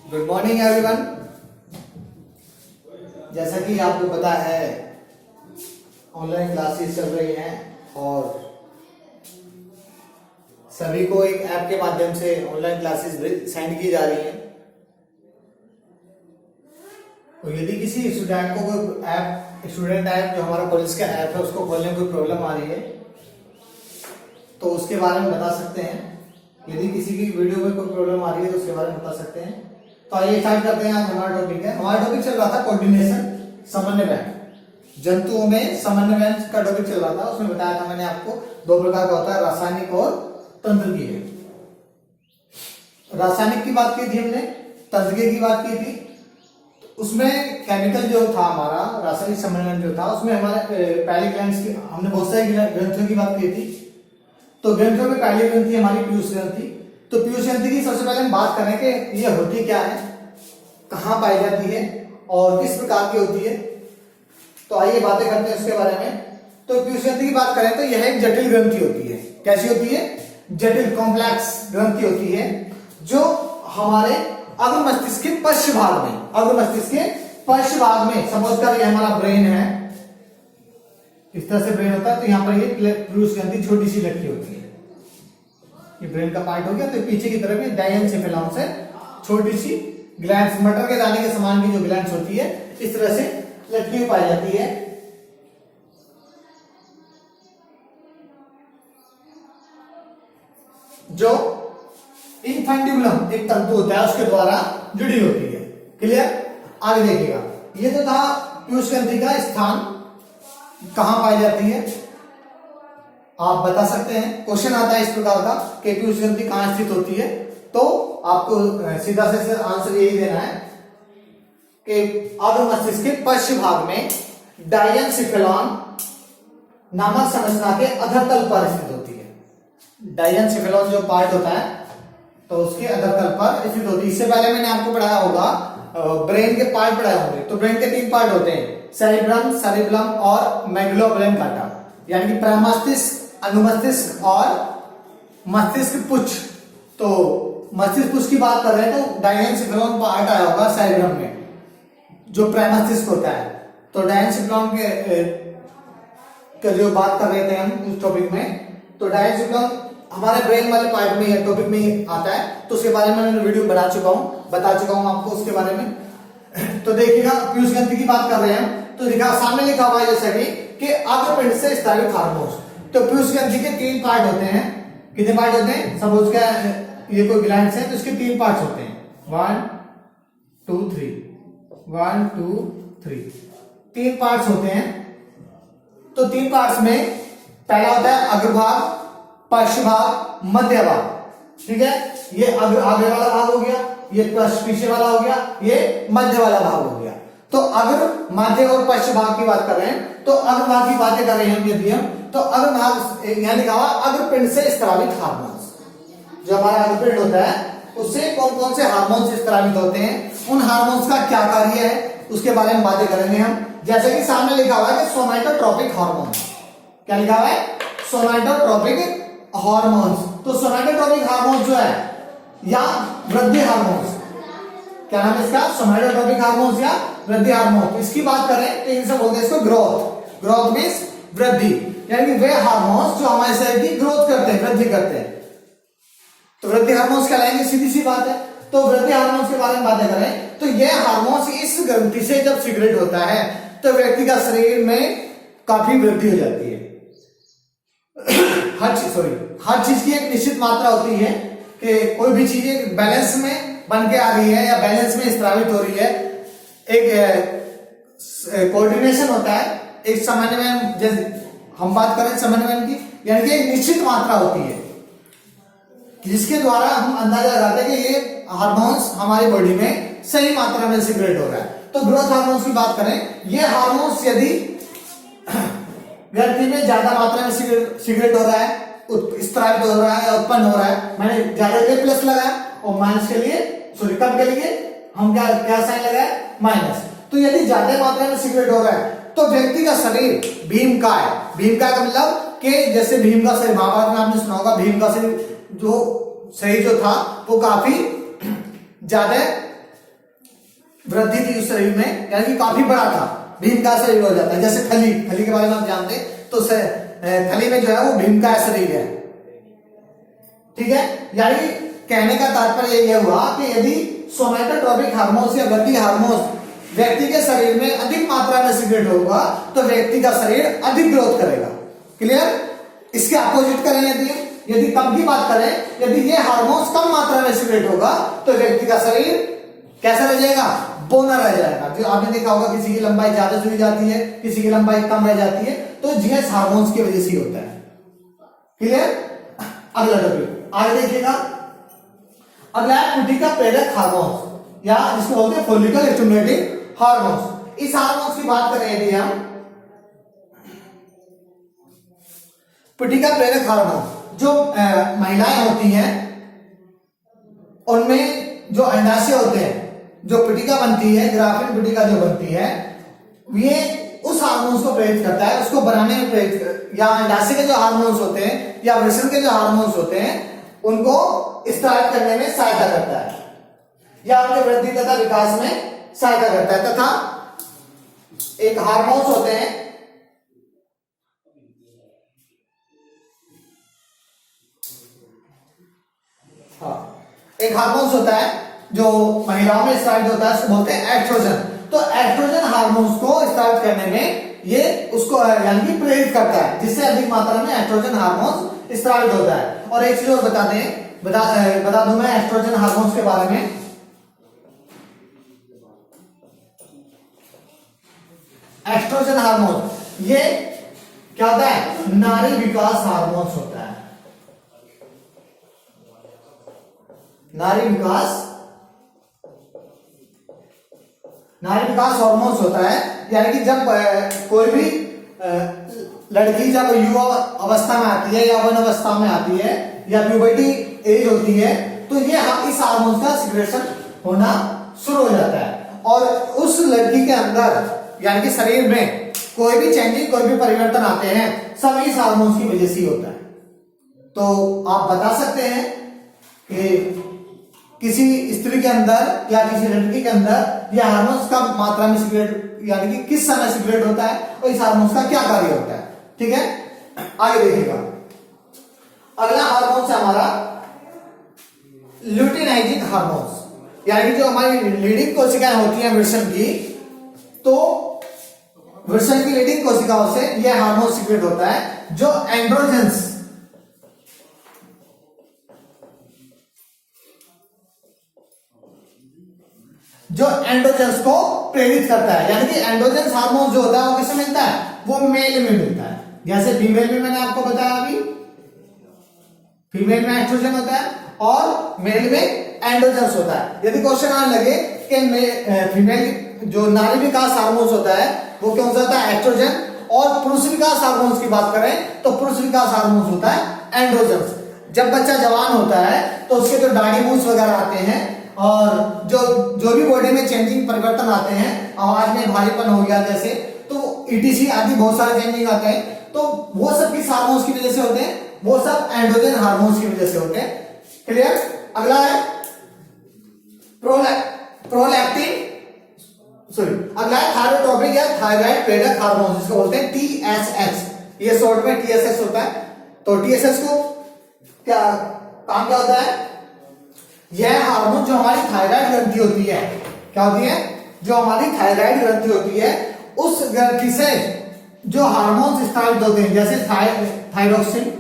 Good morning everyone. जैसा कि आपको पता है ऑनलाइन क्लासेस चल रही हैं और सभी को एक ऐप के माध्यम से ऑनलाइन क्लासेस सेंड की जा रही हैं। तो यदि किसी स्टूडेंट को कोई स्टूडेंट ऐप जो हमारा कॉलेज का ऐप है उसको खोलने में कोई प्रॉब्लम आ रही है तो उसके बारे में बता सकते हैं। यदि किसी की वीडियो में कोई प्रॉब्लम आ रही है तो उसके बारे में बता सकते हैं। तो आइए स्टार्ट करते हैं। आज हमारा टॉपिक है, हमारा टॉपिक चल रहा था कोऑर्डिनेशन, समन्वय। जंतुओं में समन्वय का टॉपिक चल रहा था। उसमें बताया था मैंने आपको दो प्रकार का होता है, रासायनिक और तंत्रिकीय। रासायनिक की बात की थी हमने, तंत्रिकीय की बात की थी। उसमें केमिकल जो था हमारा रासायनिक समन्वय जो था उसमें हमारे पहली ग्रंथि की हमने बहुत सारी ग्रंथियों की बात की थी। तो ग्रंथियों में पहली ग्रंथि हमारी पीयूष ग्रंथि। तो पीयूष ग्रंथि की सबसे पहले हम बात करें कि ये होती क्या है, कहाँ पाई जाती है और किस प्रकार की होती है। तो आइए बातें करते हैं उसके बारे में। तो पीयूष ग्रंथि की बात करें तो यह एक जटिल ग्रंथि होती है। कैसी होती है? जटिल, कॉम्प्लेक्स ग्रंथि होती है जो हमारे अग्र मस्तिष्क के पश्च भाग में, अग्र मस्तिष्क के पश्च भाग में, सपोज कर ये हमारा ब्रेन है, इस तरह से ब्रेन होता है। तो यहाँ पर ये पीयूष ग्रंथि छोटी सी लटकी होती है। ये ब्रेन का पार्ट हो गया। तो पीछे की तरफ डायनसेफेलॉन से छोटी सी ग्लैंड्स, मटर के दाने के समान की जो ग्लैंड्स होती है इस तरह से लटकी हुई पाई जाती है। जो इनफेंडिबुलम एक तंतु होता है उसके द्वारा जुड़ी होती है। क्लियर? आगे देखिएगा, ये तो था पीयूष ग्रंथि का स्थान कहां पाई जाती है। आप बता सकते हैं। क्वेश्चन आता है इस प्रकार का कि पीयूष ग्रंथि कहां स्थित होती है। तो आपको सीधा से आंसर यही देना है कि अग्र मस्तिष्क के पश्च भाग में डायनसेफेलॉन नामक संरचना के अधरतल पर स्थित होती है। डायनसेफेलॉन जो पार्ट होता है तो उसके अधरतल पर स्थित होती है। इससे पहले मैंने आपको पढ़ाया होगा, ब्रेन के पार्ट पढ़ाए होंगे। तो ब्रेन के 3 पार्ट होते हैं, सेरिब्रम, सेरिबलम और मेडुल्ला, यानी कि प्रमस्तिष्क, अनुमस्तिष्क और मस्तिष्क पुच्छ। तो मस्तिष्क पुच्छ की बात कर रहे हैं तो डायनसेफेलॉन पार्ट आया होगा सेरिब्रम में जो प्रमस्तिष्क होता है। तो डायनसेफेलॉन के जो बात कर रहे थे हम उस टॉपिक में, तो डायनसेफेलॉन हमारे ब्रेन वाले पार्ट में है, टॉपिक में आता है। तो उसके बारे में मैंने वीडियो बता चुका हूं आपको उसके बारे में। तो देखिएगा, पीयूष ग्रंथि की बात कर रहे हैं तो लिखा सामने लिखा हुआ है जैसा कि अग्रपिंड से स्रावित हार्मोन्स। तो पीयूष ग्रंथि के 3 पार्ट होते हैं। कितने पार्ट होते हैं? सपोज का ये कोई ग्लैंड्स है तो इसके 3 पार्ट्स होते हैं, 1 2 3, 1 2 3, 3 पार्ट्स होते हैं। तो 3 पार्ट्स में पहला होता है अग्रभाग, पश्च भाग, मध्य भाग। ठीक है, ये आगे वाला भाग हो गया, ये पीछे वाला हो गया, ये मध्य वाला भाग हो गया। तो अग्र, मध्य और पश्च भाग की बात कर रहे हैं। तो अग्र भाग की बातें कर रहे हैं यदि हम, तो अग्र भाग यहां लिखा हुआ अग्रपिंड से स्रावित हार्मोन्स। जो हमारा अग्रपिंड होता है उससे कौन कौन से हार्मोन्स स्रावित होते हैं, उन हार्मोन्स का क्या कार्य है उसके बारे में बातें करेंगे हम। जैसे कि सामने लिखा हुआ है कि सोमैटोट्रोपिक हार्मोन्स। क्या लिखा हुआ है? सोमैटोट्रोपिक हार्मोन्स। तो सोमैटोट्रोपिक हार्मोन्स जो है या वृद्धि हार्मोन्स, क्या नाम है इसका? सोमैटोट्रोपिक हार्मोन्स या वृद्धि हार्मोन। इसकी बात करें तो इनसे बोलते हैं इसको ग्रोथ। ग्रोथ मींस वृद्धि, यानी कि वे हार्मोन्स जो हमारे शरीर की ग्रोथ करते हैं, वृद्धि करते हैं। तो वृद्धि हार्मोन्स कहलाएंगे, सीधी सी बात है। तो वृद्धि हार्मोन्स के बारे में बातें करें तो ये हार्मोन्स इस ग्रंथि से जब सीक्रेट होता है तो व्यक्ति का शरीर में काफी वृद्धि हो जाती है। हर चीज की एक निश्चित मात्रा होती है कि कोई भी चीज बैलेंस में बन के आ रही है या बैलेंस में स्रावित हो रही है। एक कोऑर्डिनेशन होता है, एक समन्वय। जैसे हम बात करें समन्वय की, यानी कि एक निश्चित मात्रा होती है जिसके द्वारा हम अंदाजा लगाते हैं कि ये हार्मोन्स हमारी बॉडी में सही मात्रा में सीक्रेट हो रहा है। तो ग्रोथ हार्मोन्स की बात करें, ये हार्मोन्स यदि व्यक्ति में ज्यादा मात्रा में सीक्रेट हो रहा है, स्रावित हो रहा है, उत्पन्न हो रहा है, मैंने ज्यादा के लिए प्लस लगाया और माइनस के लिए, सॉरी कम के लिए हम क्या साइन लगाए? माइनस। तो यदि ज्यादा मात्रा में सीक्रेट हो रहा है तो व्यक्ति का शरीर भीमकाय, भीमकाय का मतलब कि जैसे भीम का शरीर, महाभारत में आपने सुना होगा, भीम का शरीर जो था वो काफी ज्यादा वृद्धि थी उस शरीर में, यानी कि काफी बड़ा था, भीम का शरीर हो जाता है। जैसे खली, खली के बारे में आप जानते हैं, तो खली में जो है वो भीम का शरीर है, ठीक है। यानी कहने का तात्पर्य यह हुआ कि यदि सोमैटोट्रोपिक हार्मोन्स या वृद्धि हार्मोन्स व्यक्ति के शरीर में अधिक मात्रा में सिक्रेट होगा तो व्यक्ति का शरीर अधिक ग्रोथ करेगा। क्लियर? इसके अपोजिट करें, यदि कम की बात करें, यदि ये हार्मोन्स कम मात्रा में सिक्रेट होगा तो व्यक्ति का शरीर कैसा रह जाएगा? बौना रह जाएगा। जो आपने देखा होगा किसी की लंबाई ज्यादा चली जाती है, किसी की लंबाई कम रह जाती है, तो जीएस हार्मोन्स की वजह से ही होता है। क्लियर? अगला टॉपिक आगे देखिएगा। अगला है पुटिका प्रेरक हार्मोन्स या जिसको बोलते हैं फोलिकल स्टिमुलेटिंग हार्मोन्स। इस हार्मोन्स की बात करें यदि हम, पुटिका प्रेरक हार्मोन जो महिलाएं होती हैं उनमें जो अंडाशय होते हैं, जो पुटिका बनती है, ग्राफिन पुटिका जो बनती है, ये उस हार्मोन्स को प्रेरित करता है, उसको बनाने में प्रेरित, या अंडाशय के जो हार्मोन्स होते हैं या वृषण के जो हार्मोन्स होते हैं उनको स्टार्ट करने में सहायता करता है या उनके वृद्धि तथा विकास में सहायता करता है। तथा एक हार्मोन्स होते हैं, एक हार्मोन्स होता है जो महिलाओं में स्टार्ट होता है, उसको बोलते हैं एस्ट्रोजन। तो एस्ट्रोजन हार्मोन्स को स्टार्ट करने में ये उसको यानी कि प्रेरित करता है, जिससे अधिक मात्रा में एस्ट्रोजन हार्मोन्स स्टार्ट होता है। और एक चीज और बता दूं मैं एस्ट्रोजन हार्मोन्स के बारे में। एस्ट्रोजन हार्मोन ये क्या होता है? नारी विकास हार्मोन्स होता है। नारी विकास हार्मोन्स होता है, यानी कि जब कोई भी लड़की जब युवा अवस्था में आती है या यौवन अवस्था में आती है या प्यूबर्टी एज होती है, तो ये इस हार्मोन्स का सिक्रेशन होना शुरू हो जाता है और उस लड़की के अंदर यानी कि शरीर में कोई भी चेंजिंग, कोई भी परिवर्तन आते हैं, सब इस हार्मोन्स की वजह से ही होता है। तो आप बता सकते हैं कि किसी स्त्री के अंदर या किसी लड़की के अंदर यह हार्मोन्स कम मात्रा में सिक्रेट यानी कि किस समय सिक्रेट होता है और इस हार्मोन्स का क्या कार्य होता है। ठीक है, आगे देखिएगा। अगला हार्मोन्स है हमारा ल्यूटिनाइजिंग हार्मोन्स, यानी जो हमारी लीडिंग कोशिकाएं होती हैं वृषण की, तो वृषण की लीडिंग कोशिकाओं से यह हार्मोन सिक्रेट होता है जो एंड्रोजेंस को प्रेरित करता है। यानी कि एंड्रोजेंस हार्मोन जो होता है वो किससे मिलता है? वो मेल में मिलता है। जैसे फीमेल में मैंने आपको बताया अभी, फीमेल में एस्ट्रोजन होता है और मेल में एंड्रोजेंस होता है। यदि क्वेश्चन आने लगे कि फीमेल जो नारी विकास हार्मोन्स होता है वो कौन सा होता है? एस्ट्रोजन। और पुरुष विकास हार्मोन्स की बात करें तो पुरुष विकास हार्मोन्स होता है एंड्रोजेंस। जब बच्चा जवान होता है तो उसके जो दाढ़ी मूंछ वगैरह आते हैं और जो भी बॉडी में चेंजिंग परिवर्तन आते हैं, आवाज में भारीपन हो गया जैसे, तो ईटीसी आदि बहुत सारे चेंजिंग आते हैं, तो वो सब किस हार्मोन्स की वजह से होते हैं? वो सब एंड्रोजन हार्मोन्स की वजह से होते हैं। क्लियर? अगला है प्रोलैक्टिन, अगला है थायरोट्रोपिक या थायराइड प्रेरक हार्मोन, जिसको बोलते हैं टीएसएच। ये शॉर्ट में टीएसएच होता है। तो टीएसएच को क्या काम क्या होता है? यह हार्मोन जो हमारी थायराइड ग्रंथि होती है, क्या होती है? जो हमारी थायराइड ग्रंथि होती है, उस ग्रंथि से जो हार्मोन्स स्रावित होते हैं, जैसे थायरोक्सिन,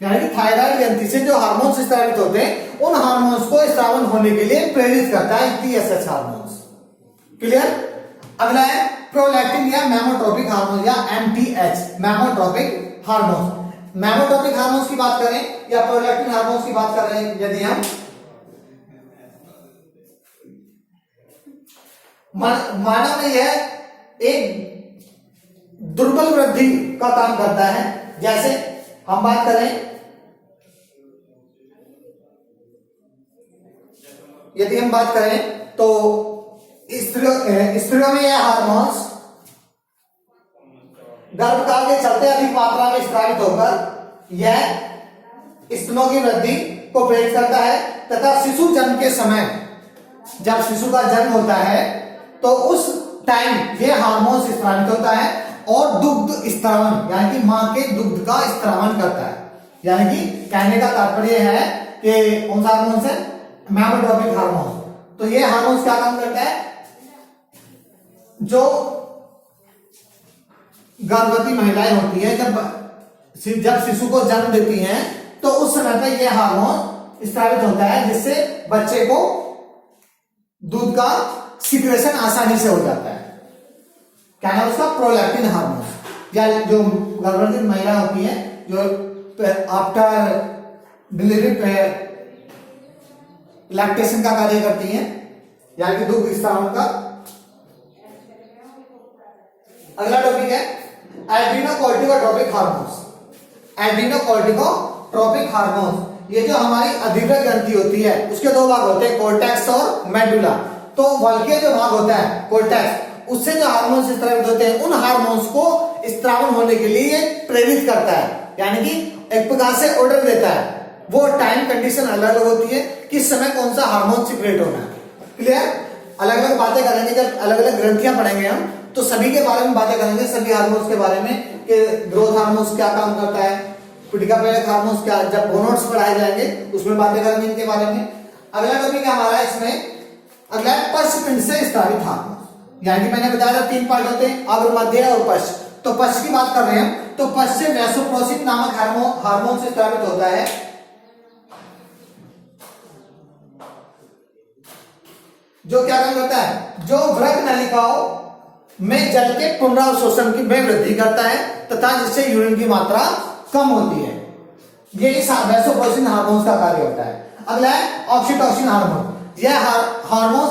यानी कि थायराइड ग्रंथि से जो हार्मोन्स स्रावित होते हैं, उन हार्मोन्स को स्रावन होने के लिए प्रेरित करता है टीएसएच हार्मोन्स। क्लियर? अगला है प्रोलैक्टिन या मेमोट्रोपिक हार्मोन या एमटीएच, मेमोट्रोपिक हार्मोन। मेमोट्रोपिक हार्मोन्स की बात करें या प्रोलैक्टिन हार्मोन्स की बात कर रहे हैं यदि हम, मानव में यह एक दुर्बल वृद्धि का काम करता है। जैसे हम बात करें, यदि हम बात करें तो स्त्रियों में यह हार्मोन्स गर्भकाल के चलते अधिक मात्रा में स्रावित होकर यह स्तनों की वृद्धि को प्रेरित करता है तथा शिशु जन्म के समय, जब शिशु का जन्म होता है तो उस टाइम ये हार्मोन स्रावित होता है और दुग्ध स्त्रावन यानी कि मां के दुग्ध का स्त्रावन करता है। यानी कि कहने का तात्पर्य है कि कौन सा हार्मोन है, मेमोट्रोपिक हार्मोन। तो ये हार्मोन क्या काम करता है, जो गर्भवती महिलाएं होती है जब शिशु को जन्म देती हैं तो उस समय पर यह हार्मोन स्रावित होता है, जिससे बच्चे को दूध का सिक्रेशन आसानी से हो जाता है। क्या नाम उसका, प्रोलैक्टिन हार्मोन। या जो गर्भवती महिला होती है जो आफ्टर डिलीवरी पे लैक्टेशन का कार्य करती हैं, यानी कि दूध स्त्रावन का। अगला टॉपिक है एड्रीनोकोर्टिकोट्रोपिक हार्मोन्स। एड्रीनोकोर्टिकोट्रोपिक हार्मोन्स, ये जो हमारी अधिग्रह ग्रंथि होती है उसके दो भाग होते हैं, कोर्टेक्स और मेडुला। तो वल्के जो भाग होता है कोर्टेक्स, उससे जो हार्मोन्स स्रावित होते हैं उन हार्मोन्स को स्त्रावन होने के लिए प्रेरित करता है, यानी कि एक प्रकार से ऑर्डर देता है। वो टाइम कंडीशन अलग अलग होती है, किस समय कौन सा हार्मोन सिक्रेट होना है। क्लियर? अलग अलग बातें करेंगे, जब अलग अलग ग्रंथियां पढ़ेंगे हम तो सभी के बारे में बातें करेंगे, सभी हार्मोन्स के बारे में कि ग्रोथ हार्मोन्स क्या काम करता है, पिटिका प्रेरक हार्मोन्स क्या, जब गोनोड्स पढ़ाए जाएंगे उसमें बातें करेंगे इनके बारे में। अगला टॉपिक हमारा इसमें अगला है पश्चपिंड से स्रावित हार्मोन। यानी कि मैंने बताया था 3 पार्ट होते हैं, अग्र, मध्य और पश्च। तो पश्च की बात कर रहे हैं तो पश्च से वैसोप्रोसिन नामक हार्मोन से स्रावित होता है, जो क्या काम करता है, जो वृक्क नलिकाओं में जल के पुनरावशोषण में वृद्धि करता है तथा जिससे यूरिन की मात्रा कम होती है। ये इस वैसोप्रोसिन हार्मोन का कार्य होता है। अगला है ऑक्सीटोसिन हार्मोन। यह हार्मोन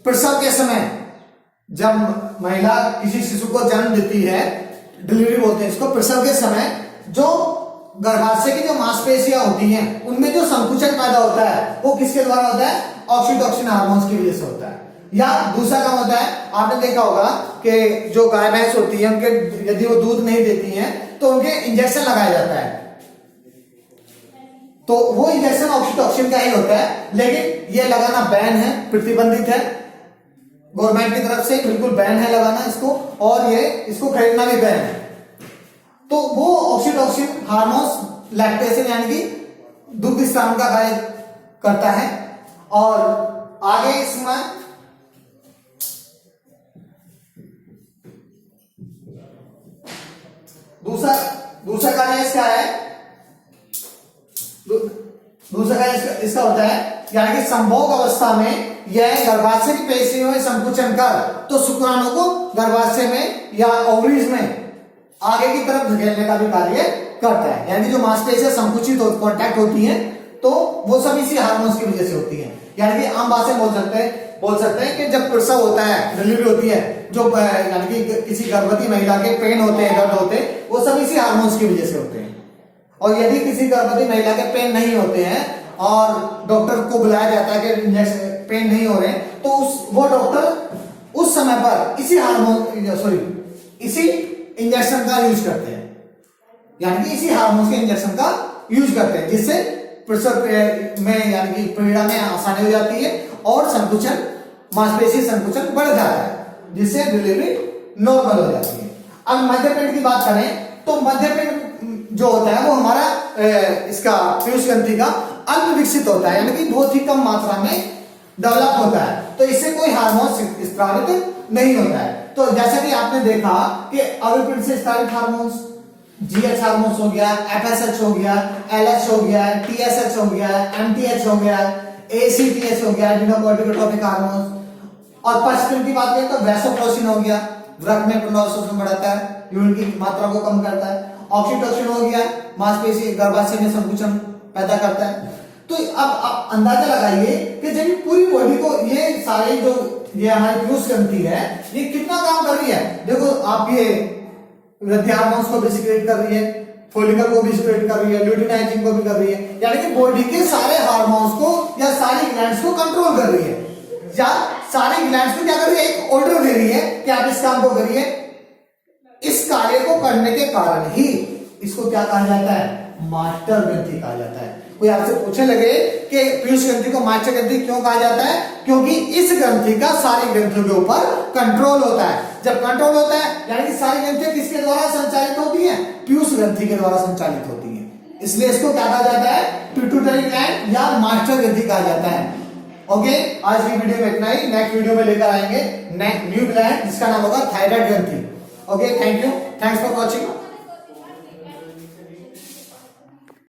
प्रसव के समय, जब महिला किसी शिशु को जन्म देती है, डिलीवरी बोलते हैं इसको, प्रसव के समय जो गर्भाशय की जो मांसपेशियां होती हैं उनमें जो संकुचन पैदा होता है वो किसके द्वारा होता है, ऑक्सीटोसिन हार्मोन की वजह से होता है। या दूसरा काम होता है, आपने देखा होगा कि जो गाय भैंस होती है उनके यदि वो दूध नहीं देती हैं तो उनके इंजेक्शन लगाया जाता है, तो वो इंजेक्शन ऑक्सीटोसिन का ही होता है। लेकिन ये लगाना बैन है, प्रतिबंधित है, गवर्नमेंट की तरफ से बिल्कुल बैन है लगाना इसको, और ये इसको खरीदना भी बैन है। तो वो ऑक्सीटोसिन हार्मोन लैक्टेशन यानी कि दुग्ध स्त्रावन का कार्य करता है। और आगे इसमें दूसरा कार्य इसका है, दूसरा कार्य इसका होता है, यानी कि संभोग अवस्था में यह गर्भाशय की पेशियों में संकुचन कर तो शुक्राणु को गर्भाशय में या ओवरीज में आगे की तरफ धकेलने का भी कार्य करता है। यानी जो मांसपेशियां संकुचित कॉन्टैक्ट होती हैं तो वो सब इसी हार्मोन्स की वजह से होती हैं। यानी कि आम भाषा में बोल सकते हैं कि जब प्रसव होता है, डिलीवरी होती है, जो यानी कि किसी गर्भवती महिला के पेन होते हैं, दर्द होते हैं, वो सब इसी हार्मोन्स की वजह से होते हैं। और यदि किसी गर्भवती महिला के पेन नहीं होते हैं और डॉक्टर को बुलाया जाता है कि इंजेक्शन पेन नहीं हो रहे हैं, तो वो डॉक्टर उस समय पर इसी इंजेक्शन का यूज करते हैं, यानी कि इसी हार्मोन के इंजेक्शन का यूज करते हैं, जिससे प्रसव में यानी कि पीड़ा में आसानी हो जाती है और संकुचन, मांसपेशी संकुचन बढ़ जाता है, जिससे डिलीवरी नॉर्मल हो जाती है। अब मध्यपिंड की बात करें तो मध्यपिंड जो होता है वो हमारा इसका पीयूष ग्रंथि का अल्प विकसित होता है, यानी कि बहुत ही कम मात्रा में डेवलप होता है, तो इससे कोई हार्मोन स्रावित नहीं होता है। तो जैसा कि आपने देखा कि अग्रपिंड से स्रावित हार्मोन्स जीएच हार्मोन्स हो गया, एफएसएच हो गया, एलएच हो गया, टीएसएच हो गया, एमटीएच हो गया, एसीटीएच हो गया, एड्रीनोकोर्टिकोट्रोपिक हार्मोन्स। और पश्चपिंड की बात करें तो वैसोप्रोसिन हो गया, वृक्क में पुनरावशोषण बढ़ाता है, यूरिन की मात्रा को कम करता है। ऑक्सीटोसिन हो गया, मांसपेशी गर्भाशय में संकुचन पैदा करता है। तो अब आप अंदाजा लगाइए कि जब पूरी बॉडी को ये सारे जो ये हमारी पीयूष ग्रंथि है ये कितना काम कर रही है। देखो आप ये वृद्धि हार्मोन्स को भी सिक्रेट कर रही है, फोलिकल को भी सिक्रेट कर रही है, ल्यूटिनाइजिंग को भी कर रही है, यानी कि बॉडी के सारे हार्मोन्स को या सारी ग्लैंड्स को कंट्रोल कर रही है, या सारी ग्लैंड्स को क्या कर रही है, एक ऑर्डर दे रही है कि आप इस काम को करिए। इस कार्य को करने के कारण ही इसको क्या कहा जाता है? मास्टर ग्रंथि कहा जाता है। कोई आपसे पूछने लगे कि पीयूष ग्रंथि को मास्टर ग्रंथि क्यों कहा जाता है? क्योंकि इस ग्रंथि का सारी ग्रंथियों के ऊपर कंट्रोल होता है। जब कंट्रोल होता है यानी कि सारी ग्रंथियां किसके द्वारा संचालित होती हैं? पीयूष ग्रंथि के द्वारा संचालित होती हैं। इसलिए इसको क्या कहा जाता है? पिट्यूटरी ग्लैंड या मास्टर ग्रंथि कहा जाता है। ओके, आज की वीडियो में इतना ही। नेक्स्ट वीडियो में लेकर आएंगे न्यू ग्लैंड जिसका नाम होगा थायराइड ग्रंथि। Okay, thank you, thanks for watching.